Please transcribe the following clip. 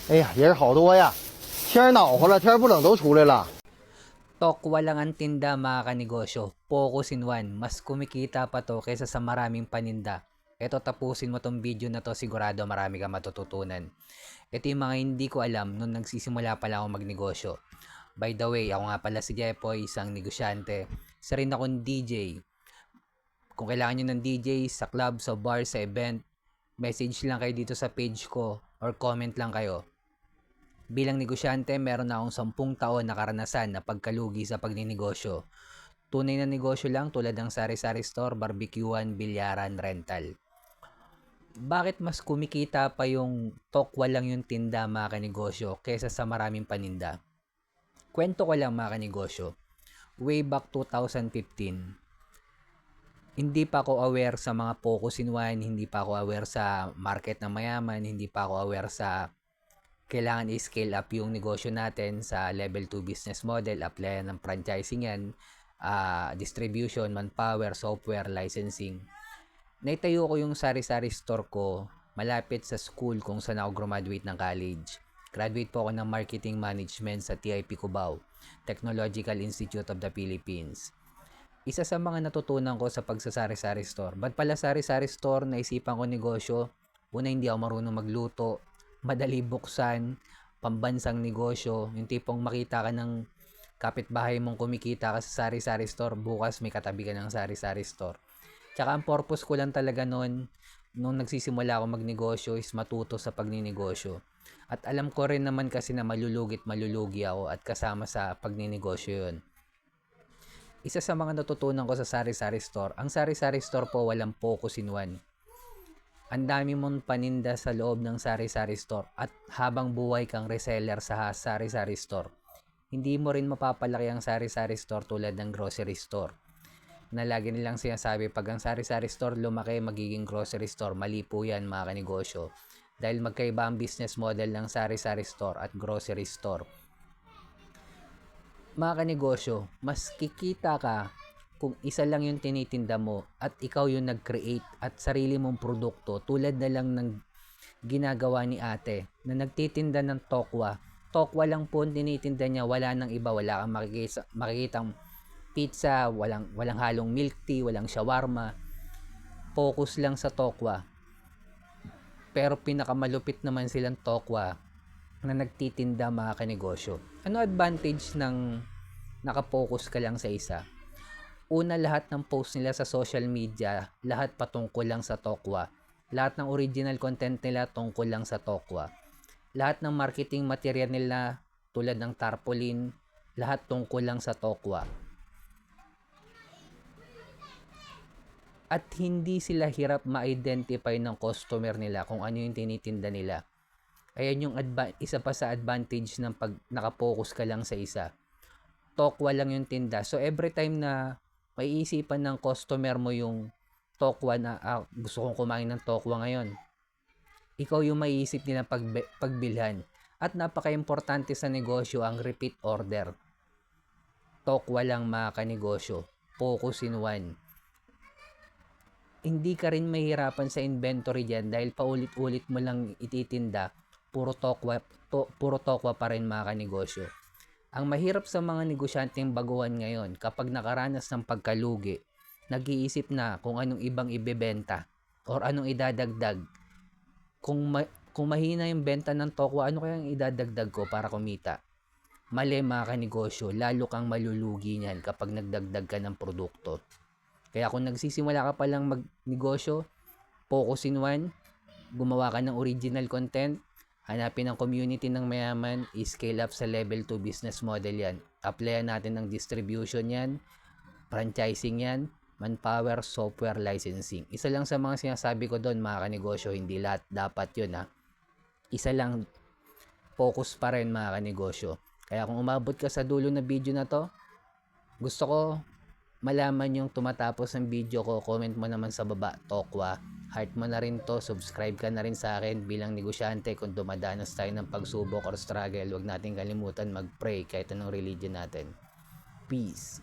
哎呀，人好多呀，天儿暖和了，天儿不冷都出来了。Tokwa lang ang tinda mga kanegosyo. Focus in one. Mas kumikita pa to kaysa sa maraming paninda. Eto, tapusin mo tong video na to, sigurado marami kang matututunan. Ito yung mga hindi ko alam nung nagsisimula pala ako magnegosyo. By the way, ako nga pala si Jepoy, isang negosyante. Isa rin akong DJ. Kung kailangan nyo ng DJ sa club, sa bar, sa event, message lang kayo dito sa page ko or comment lang kayo. Bilang negosyante, meron na akong 10 taon na karanasan na pagkalugi sa pagninegosyo. Tunay na negosyo lang tulad ng sari-sari store, barbecuean, bilyaran, rental. Bakit mas kumikita pa yung tokwa lang yung tinda mga kanegosyo kaysa sa maraming paninda? Kwento ko lang mga kanegosyo. Way back 2015, hindi pa ako aware sa mga focus in one, hindi pa ako aware sa market ng mayaman, hindi pa ako aware sa kailangan i-scale up yung negosyo natin sa level 2 business model, apply ng franchising yan, distribution, manpower, software, licensing. Naitayo ko yung sari-sari store ko malapit sa school kung saan ako graduate ng college. Graduate po ako ng Marketing Management sa TIP Cubao, Technological Institute of the Philippines. Isa sa mga natutunan ko sa pagsasari-sari store. Ba't pala sari-sari store naisipan ko negosyo? Una, hindi ako marunong magluto. Madali buksan, pambansang negosyo, yung tipong makita ka ng kapitbahay mong kumikita ka sa sari-sari store, bukas may katabi ka ng sari-sari store. Tsaka ang purpose ko lang talaga noon, nung nagsisimula ako magnegosyo is matuto sa pagninegosyo. At alam ko rin naman kasi na malulugi ako at kasama sa pagninegosyo yun. Isa sa mga natutunan ko sa sari-sari store, ang sari-sari store po walang focus in one. Ang dami mong paninda sa loob ng sari-sari store at habang buhay kang reseller sa sari-sari store. Hindi mo rin mapapalaki ang sari-sari store tulad ng grocery store. Na lagi nilang sinasabi, pag ang sari-sari store lumaki, magiging grocery store. Mali po yan mga kanegosyo. Dahil magkaiba ang business model ng sari-sari store at grocery store. Mga kanegosyo, mas kikita ka kung isa lang yung tinitinda mo at ikaw yung nag-create at sarili mong produkto, tulad na lang ng ginagawa ni ate na nagtitinda ng tokwa. Tokwa lang po tinitinda niya, wala nang iba, wala kang makikitang pizza, walang halong milk tea, walang shawarma. Focus lang sa tokwa. Pero pinakamalupit naman silang tokwa na nagtitinda mga kanegosyo. Ano advantage ng nakapokus ka lang sa isa? Una, lahat ng post nila sa social media, lahat patungkol lang sa tokwa. Lahat ng original content nila tungkol lang sa tokwa. Lahat ng marketing material nila tulad ng tarpaulin, lahat tungkol lang sa tokwa. At hindi sila hirap ma-identify ng customer nila kung ano yung tinitinda nila. Ayan yung isa pa sa advantage ng pag nakapokus ka lang sa isa. Tokwa lang yung tinda. So every time na may isipan ng customer mo yung tokwa na gusto kong kumain ng tokwa ngayon, ikaw yung maiisip nila pagbilhan. At napaka-importante sa negosyo ang repeat order. Tokwa lang mga kanegosyo. Focus in one. Hindi ka rin mahirapan sa inventory dyan dahil paulit-ulit mo lang ititinda, puro tokwa pa rin mga kanegosyo. Ang mahirap sa mga negosyanteng baguhan ngayon, kapag nakaranas ng pagkalugi, nag-iisip na kung anong ibang ibebenta or anong idadagdag. Kung mahina yung benta ng tokwa, ano kayang idadagdag ko para kumita? Mali mga kanegosyo, lalo kang malulugi niyan kapag nagdagdag ka ng produkto. Kaya kung nagsisimula ka pa lang magnegosyo, focus in one, gumawa ka ng original content, hanapin ang community ng mayaman, i-scale up sa level 2 business model yan. Applyan natin ng distribution yan, franchising yan, manpower, software, licensing. Isa lang sa mga sinasabi ko doon mga kanegosyo, hindi lahat dapat yun ha. Isa lang, focus pa rin mga kanegosyo. Kaya kung umabot ka sa dulo na video na to, gusto ko malaman yung tumatapos ng video ko, comment mo naman sa baba, tokwa. Heart mo na rin to, subscribe ka na rin sa akin bilang negosyante. Kung dumadanas tayo ng pagsubok or struggle, huwag natin kalimutan mag-pray kahit anong religion natin. Peace.